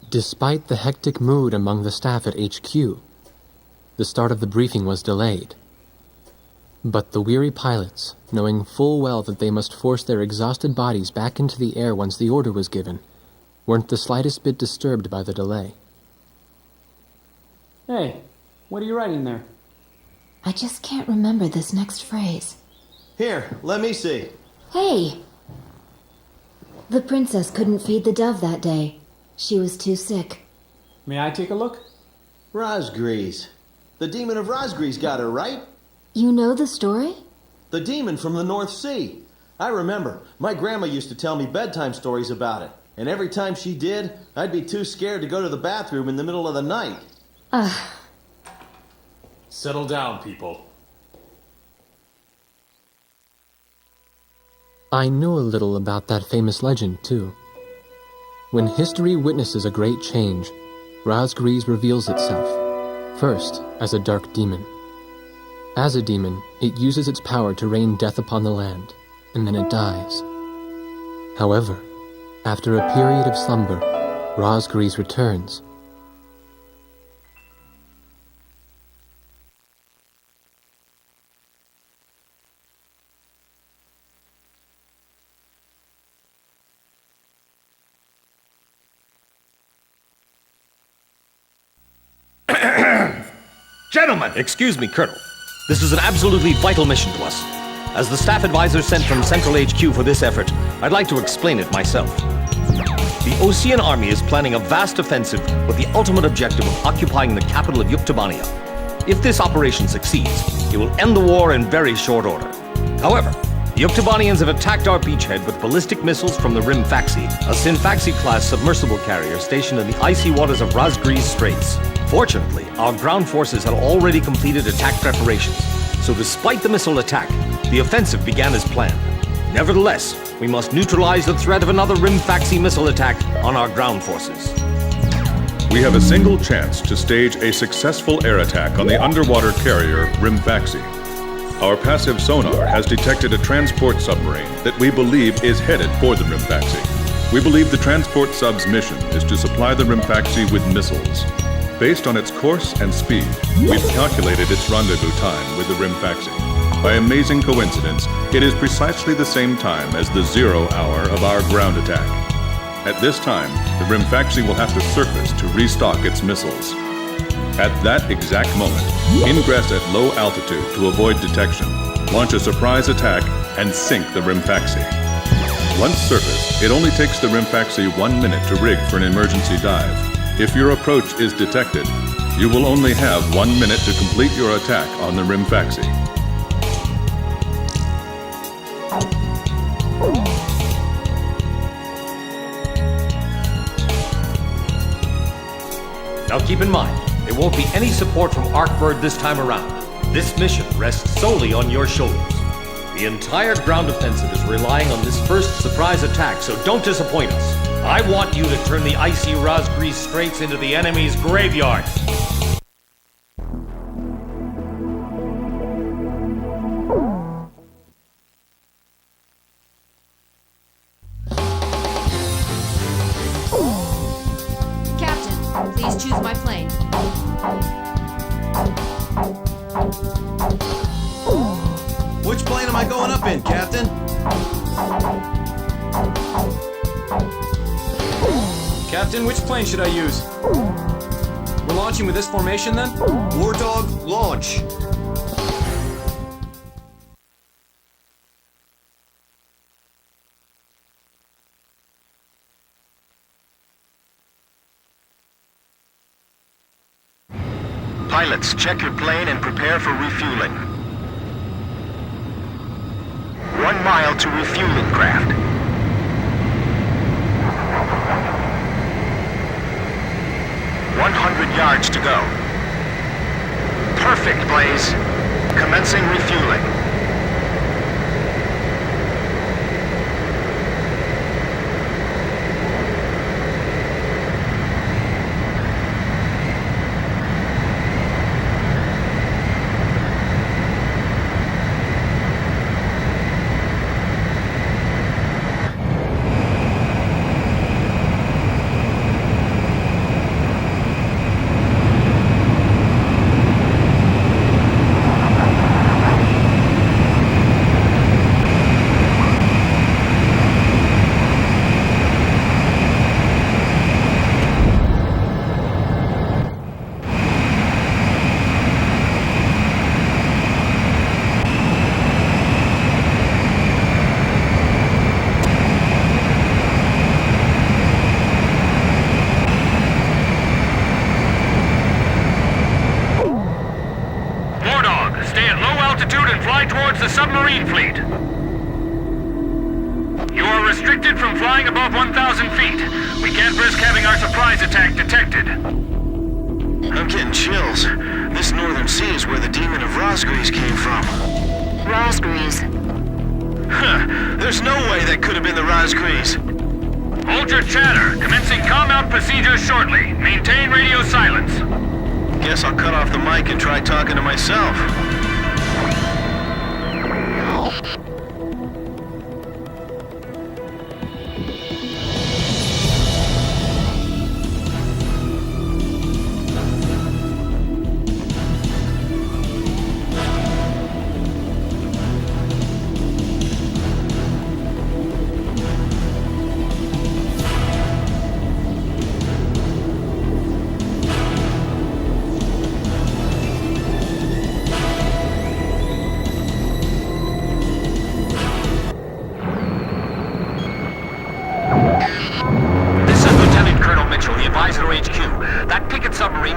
Despite the hectic mood among the staff at HQ, the start of the briefing was delayed. But the weary pilots, knowing full well that they must force their exhausted bodies back into the air once the order was given, weren't the slightest bit disturbed by the delay. Hey, what are you writing there? I just can't remember this next phrase. Here, let me see. Hey! The princess couldn't feed the dove that day. She was too sick. May I take a look? Razgriz. The demon of Razgriz got her, right? You know the story? The demon from the North Sea. I remember. My grandma used to tell me bedtime stories about it. And every time she did, I'd be too scared to go to the bathroom in the middle of the night. Settle down, people. I knew a little about that famous legend, too. When history witnesses a great change, Razgriz reveals itself, first as a dark demon. As a demon, it uses its power to rain death upon the land, and then it dies. However, after a period of slumber, Razgriz returns. Gentlemen! Excuse me, Colonel. This is an absolutely vital mission to us. As the staff advisor sent from Central HQ for this effort, I'd like to explain it myself. The Osean Army is planning a vast offensive with the ultimate objective of occupying the capital of Yuktobania. If this operation succeeds, it will end the war in very short order. However, the Yuktobanians have attacked our beachhead with ballistic missiles from the Rimfaxi, a Sinfaxi-class submersible carrier stationed in the icy waters of Razgriz Straits. Fortunately, our ground forces had already completed attack preparations, so despite the missile attack, the offensive began as planned. Nevertheless, we must neutralize the threat of another Rimfaxi missile attack on our ground forces. We have a single chance to stage a successful air attack on the underwater carrier Rimfaxi. Our passive sonar has detected a transport submarine that we believe is headed for the Rimfaxi. We believe the transport sub's mission is to supply the Rimfaxi with missiles. Based on its course and speed, we've calculated its rendezvous time with the Rimfaxi. By amazing coincidence, it is precisely the same time as the 0 hour of our ground attack. At this time, the Rimfaxi will have to surface to restock its missiles. At that exact moment, ingress at low altitude to avoid detection, launch a surprise attack, and sink the Rimfaxi. Once surfaced, it only takes the Rimfaxi 1 minute to rig for an emergency dive. If your approach is detected, you will only have 1 minute to complete your attack on the Rimfaxi. Now keep in mind, there won't be any support from Arkbird this time around. This mission rests solely on your shoulders. The entire ground offensive is relying on this first surprise attack, so don't disappoint us. I want you to turn the icy Razgriz Straits into the enemy's graveyard. Captain, please choose my plane. Which plane am I going up in, Captain? Captain, which plane should I use? We're launching with this formation then? War Dog, launch. Pilots, check your plane and prepare for refueling. 1 mile to refueling craft. 100 yards to go. Perfect, Blaze. Commencing refueling. and fly towards the submarine fleet. You are restricted from flying above 1,000 feet. We can't risk having our surprise attack detected. I'm getting chills. This northern sea is where the demon of Razgriz came from. Razgriz. Huh. There's no way that could have been the Razgriz. Hold your chatter. Commencing calm-out procedures shortly. Maintain radio silence. Guess I'll cut off the mic and try talking to myself.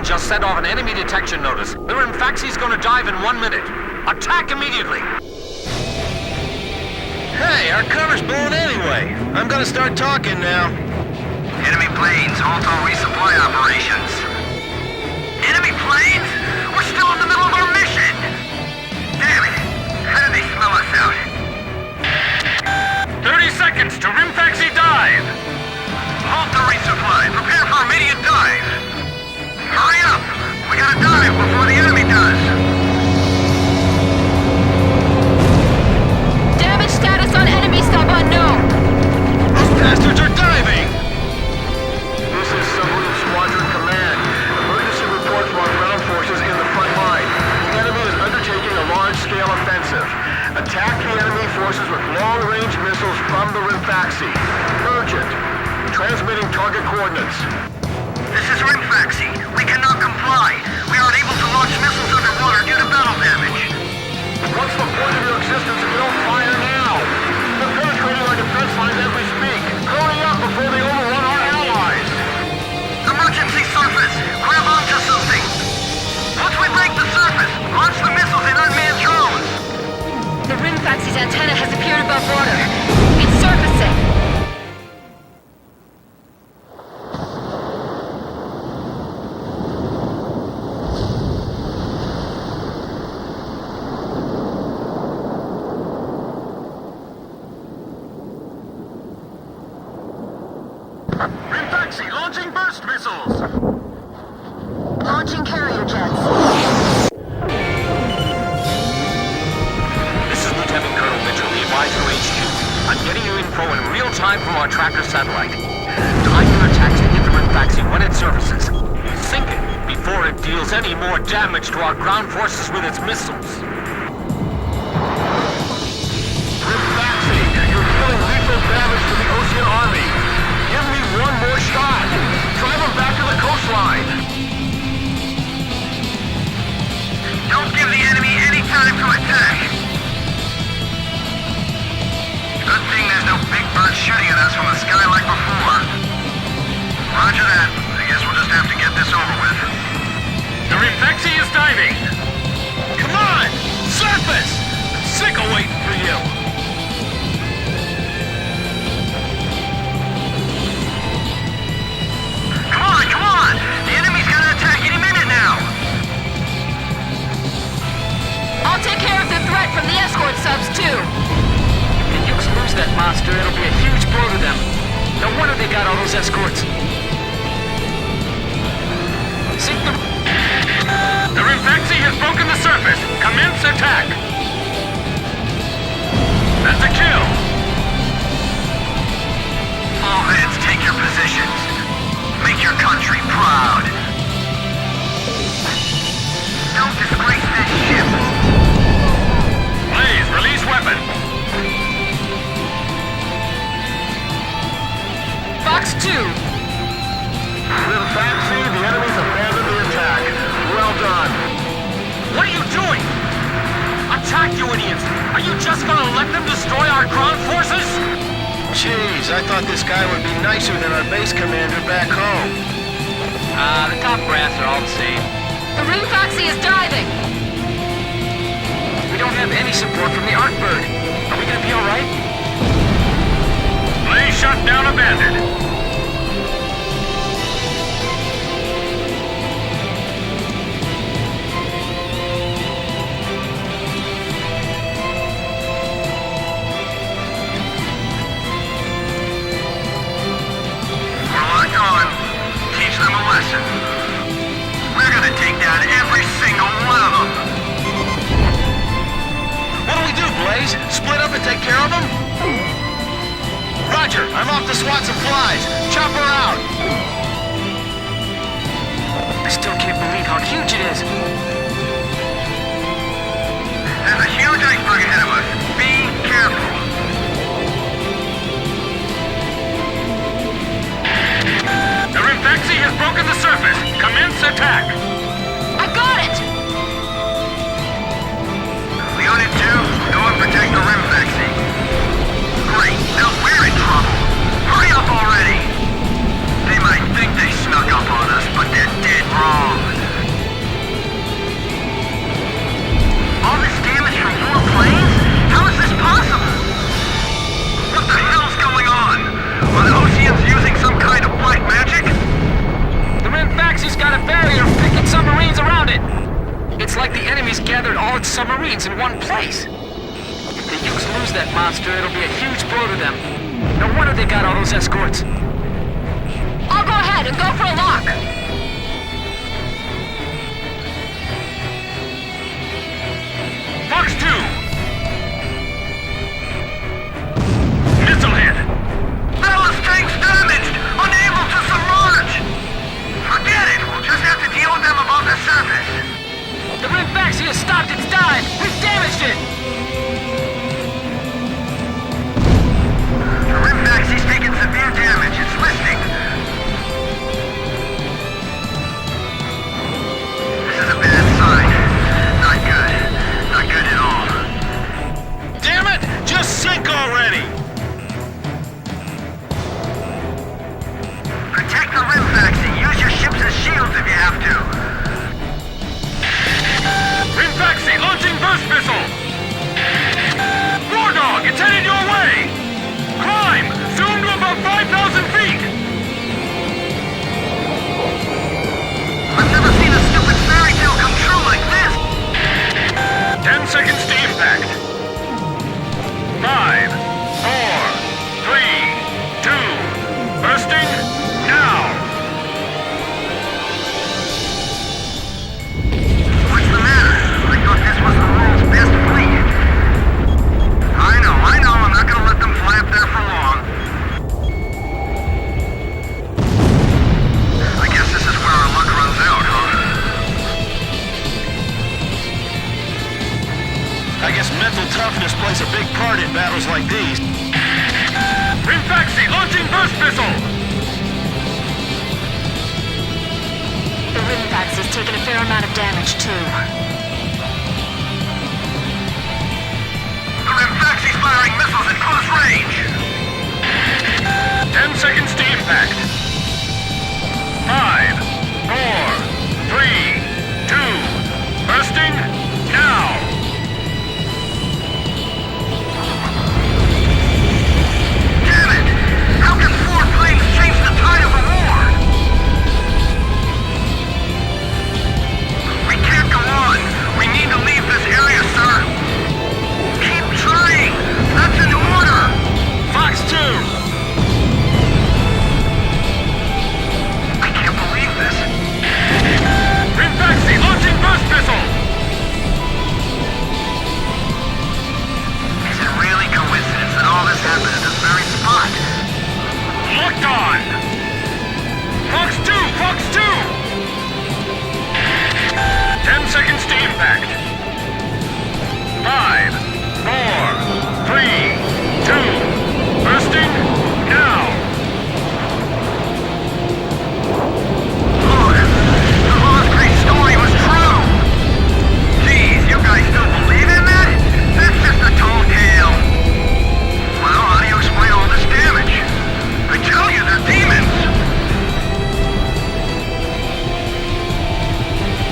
Just sent off an enemy detection notice. The Rimfaxi's gonna dive in 1 minute. Attack immediately! Hey, our cover's blown anyway. I'm gonna start talking now. Enemy planes, halt all resupply operations. Enemy planes? We're still in the middle of our mission! Damn it! How did they smell us out? 30 seconds to Rimfaxi dive! Halt the resupply. Prepare for immediate dive! Hurry up! We gotta dive before the enemy does! Damage status on enemy sub unknown. Those bastards are diving! This is Submarine Squadron Command. Emergency report from our ground forces in the front line. The enemy is undertaking a large-scale offensive. Attack the enemy forces with long-range missiles from the Rimfaxi. Urgent. Transmitting target coordinates. This is Rimfaxi. We cannot comply. We are unable to launch missiles underwater due to battle damage. What's the point of your existence if you don't fire now? They're penetrating our defense lines as we speak. Hurry up before they overrun our allies! Emergency surface! Grab onto something! Once we break the surface, launch the missiles in unmanned drones! The Rimfaxi's antenna has appeared above water. It's surfacing. Rimfaxi launching burst missiles! Launching carrier jets. This is Lieutenant Colonel Mitchell, the advisor HQ. I'm getting you info in real time from our tracker satellite. Time your attacks to hit the Rimfaxi when it surfaces. Sink it before it deals any more damage to our ground forces with its missiles. Rimfaxi, you're dealing lethal damage to the Ocean Army. Give me one more shot. Drive them back to the coastline. Don't give the enemy any time to attack. Good thing there's no big bird shooting at us from the sky like before. Roger that. I guess we'll just have to get this over with. The Rimfaxi is diving. Come on! Surface! I'm sick of waiting for you. Come on! The enemy's gonna attack any minute now! I'll take care of the threat from the escort subs, too. If the Ukes lose that monster, it'll be a huge blow to them. No wonder they got all those escorts. Sink the... The Rimfaxi has broken the surface! Commence attack! That's a kill! All hands, take your positions. Make your country proud. Don't disgrace this ship. Blaze, release weapon. Fox 2. Rimfaxi, the enemy's abandoned the attack. Well done. What are you doing? Attack, you idiots! Are you just gonna let them destroy our ground forces? Jeez, I thought this guy would be nicer than our base commander back home. The top brass are all the same. The Rimfaxi is diving. We don't have have any support from the Arc Bird. Are we gonna be alright? Blaze shut down abandoned. We're locked on. Teach them a lesson. We're gonna take down every single one of them. What do we do, Blaze? Split up and take care of them? Roger, I'm off to swat some flies. Chop her out. I still can't believe how huge it is. There's a huge iceberg ahead of us. Be careful. The Rimfaxi has broken the surface. Commence attack. I got it! Unit 2, go and protect the Rimfaxi. Great, now we're in trouble. Hurry up already. They might think they snuck up on us, but they're dead wrong. All this damage from 4 planes? How is this possible? What the hell's going on? Are the Oceans using some kind of black magic? The Rimfaxi's got a barrier picking submarines around it. It's like the enemy's gathered all its submarines in one place. If the Ukes lose that monster, it'll be a huge blow to them. No wonder they got all those escorts. I'll go ahead and go for a lock. Fox 2! Missile hit! Ballast tank's damaged! Unable to submerge! Forget it! We'll just have to deal with them above the surface. The Rimfaxi has stopped its dive! We've damaged it! The Rimfaxi's taken severe damage. It's listing. This is a bad sign. Not good. Not good at all. Damn it! Just sink already! Protect the Rimfaxi. Use your ships as shields if you have to. Rimfaxi launching burst missile! War Dog, it's headed your way! Climb! Zoom to above 5,000 feet! I've never seen a stupid fairy tale come true like this! 10 seconds to impact. 5, 4, 3, 2, bursting, now! What's the matter? I thought this was the world's best fleet. I know, I'm not gonna let them fly up there for long. I guess this is where our luck runs out, huh? I guess mental toughness plays a big part in battles like these. Rimfaxi launching burst missile! The Rimfaxi's taken a fair amount of damage, too. The Rimfaxi's firing missiles at close range! 10 seconds to impact. 5, 4, 3, 2, bursting, now! Damn it! How can 4 planes change the tide of a war? We can't go on! We need to leave this area, sir! Keep trying! That's an order! Fox 2! I can't believe this! Rimfaxi launching burst missile! Is it really coincidence that all this happened at this very spot? Locked on! Fox 2! Fox 2! 10 seconds to impact. 5, 4, 3, 2, bursting, now! Look! The Razgriz story was true! Geez, you guys still believe in that? That's just a tall tale. Well, how do you explain all this damage? I tell you, they're demons!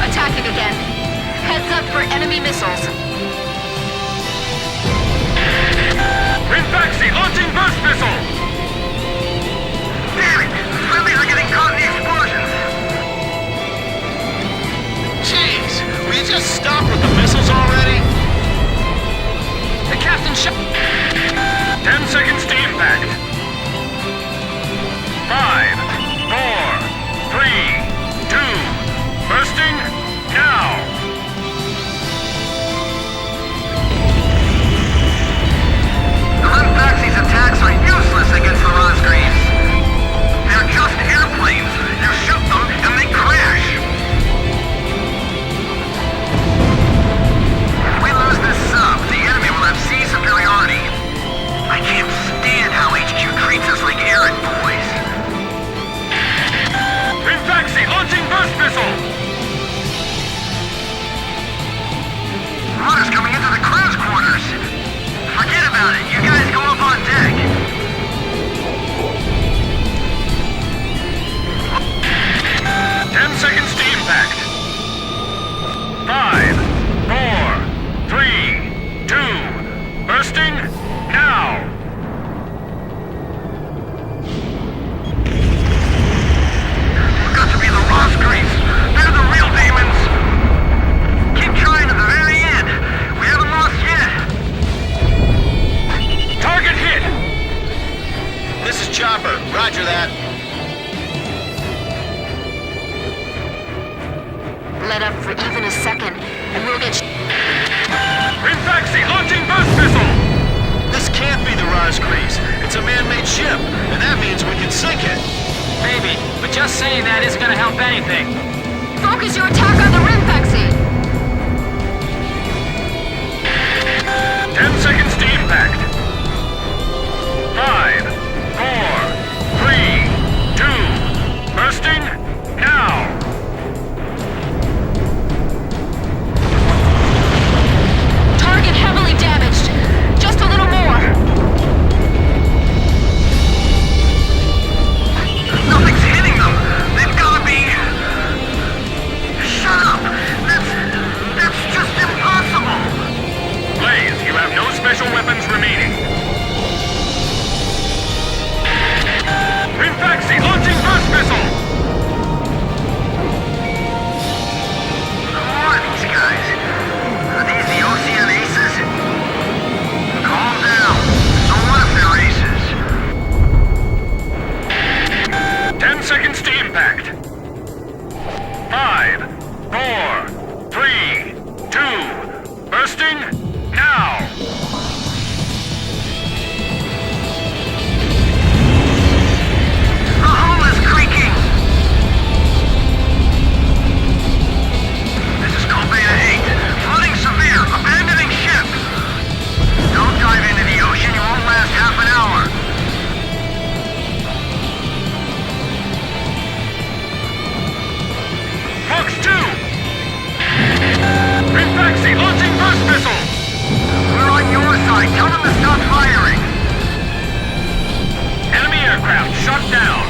Attacking again. Heads up for enemy missiles. Rinfaxi, launching burst missile! Damn it! Friendlies are getting caught in the explosions! Jeez, will you just stop with the missiles already? The captain shot. 10 seconds to impact. 5, 4, 3, 2, bursting, now! The Rinfaxi's attacks are useless against the Razgriz. They're just airplanes. You shoot them and they crash. If we lose this sub, the enemy will have sea superiority. I can't stand how HQ treats us like errand boys. Rinfaxi launching burst missile! Water's coming into the crew's quarters. Forget about it. You guys go up on deck. Seconds to impact. 5, 4, 3, 2, bursting, now! Got to be the Razgriz. They're the real demons. Keep trying to the very end. We haven't lost yet. Target hit! This is Chopper. Roger that. Let up for even a second, and we'll get Rinfaxi launching burst missile! This can't be the Razgriz. It's a man-made ship, and that means we can sink it. Maybe, but just saying that isn't gonna help anything. focus your attack on the Rinfaxi. 10 seconds to impact. 5, 4, 3, 2, bursting, now! Target heavily damaged. Just a little more. Nothing's hitting them! They've gotta be... Shut up! That's just impossible! Blaze, you have no special weapons remaining. Rinfaxi launching burst missile! Who are these guys? Are these the Ocean Aces? Calm down. So what if they're aces? 10 seconds to impact. 5, 4, 3, 2, bursting, now! The hull is creaking! This is Cobeta 8. Flooding severe. Abandoning ship. Don't dive into the ocean. You won't last half an hour. Fox 2! Rinfaxi launching burst missile! We're on your side. Tell them to stop firing. Enemy aircraft shot down.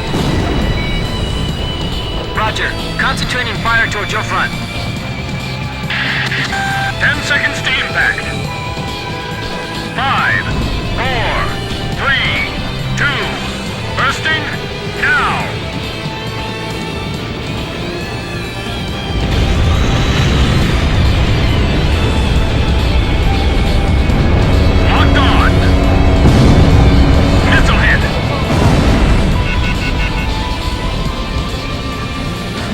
Roger. Concentrating fire towards your front. 10 seconds to impact. 5, 4, 3, 2, bursting, now! Locked on! Missile hit!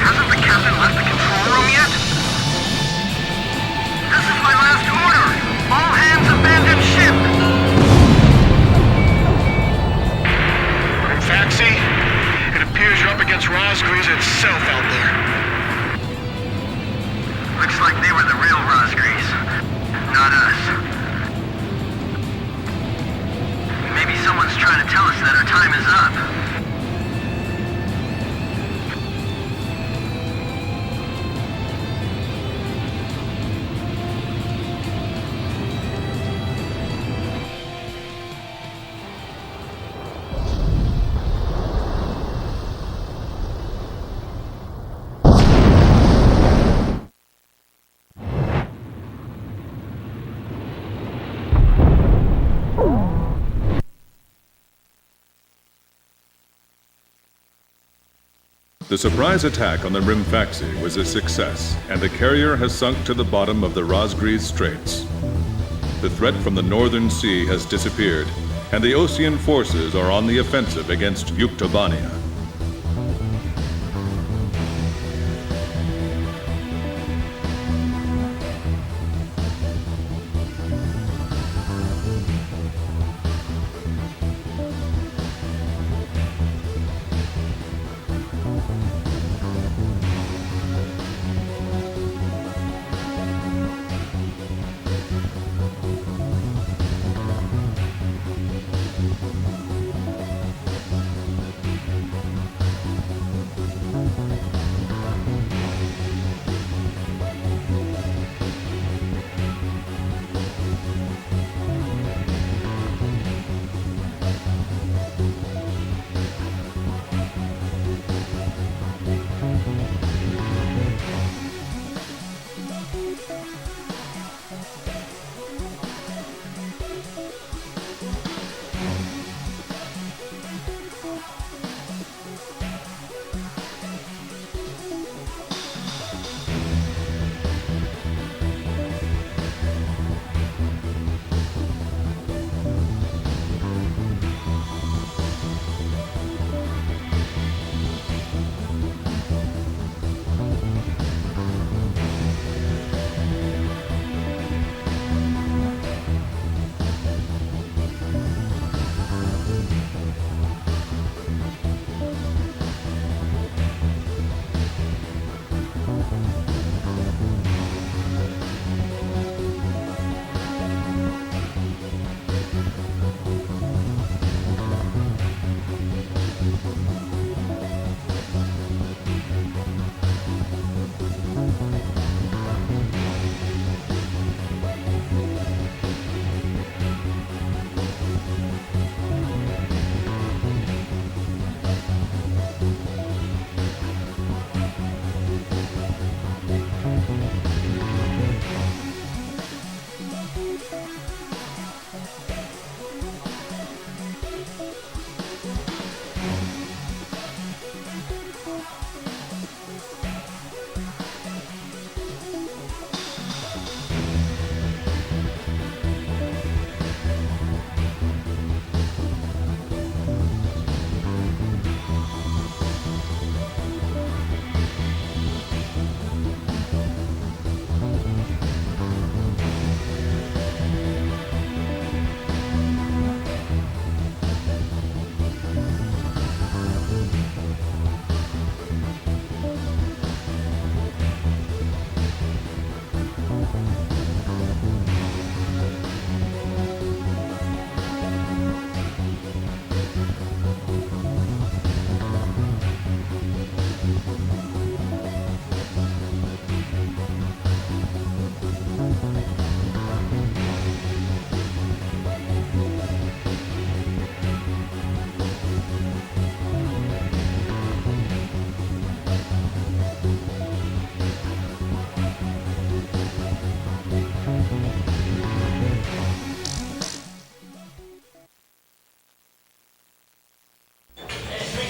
Hasn't the captain left the control room yet? This is my last order! All hands abandon ship! Faxi, it appears you're up against Razgriz itself out there. Looks like they were the real Razgriz, not us. Maybe someone's trying to tell us that our time is up. The surprise attack on the Rimfaxi was a success, and the carrier has sunk to the bottom of the Razgriz Straits. The threat from the northern sea has disappeared, and the Osean forces are on the offensive against Yuktobania.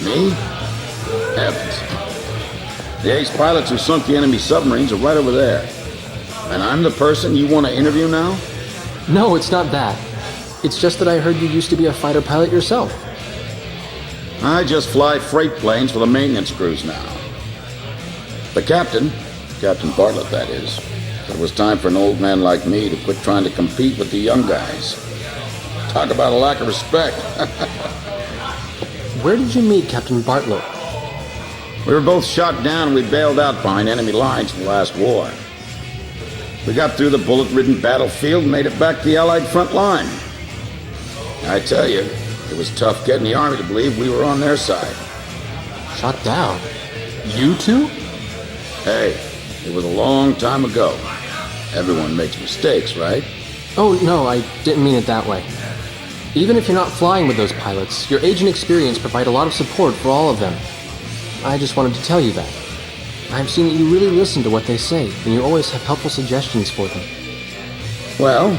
Me? Heavens. The ace pilots who sunk the enemy submarines are right over there. And I'm the person you want to interview now? No, it's not that. It's just that I heard you used to be a fighter pilot yourself. I just fly freight planes for the maintenance crews now. The captain, Captain Bartlett that is, said it was time for an old man like me to quit trying to compete with the young guys. Talk about a lack of respect. Where did you meet Captain Bartlett? We were both shot down and we bailed out behind enemy lines in the last war. We got through the bullet-ridden battlefield and made it back to the Allied front line. I tell you, it was tough getting the Army to believe we were on their side. Shot down? You two? Hey, it was a long time ago. Everyone makes mistakes, right? Oh, no, I didn't mean it that way. Even if you're not flying with those pilots, your age and experience provide a lot of support for all of them. I just wanted to tell you that. I've seen that you really listen to what they say, and you always have helpful suggestions for them. Well,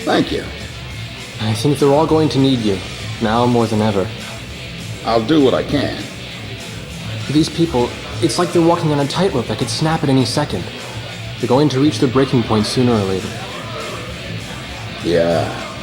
thank you. I think they're all going to need you, now more than ever. I'll do what I can. These people, it's like they're walking on a tightrope that could snap at any second. They're going to reach their breaking point sooner or later. Yeah.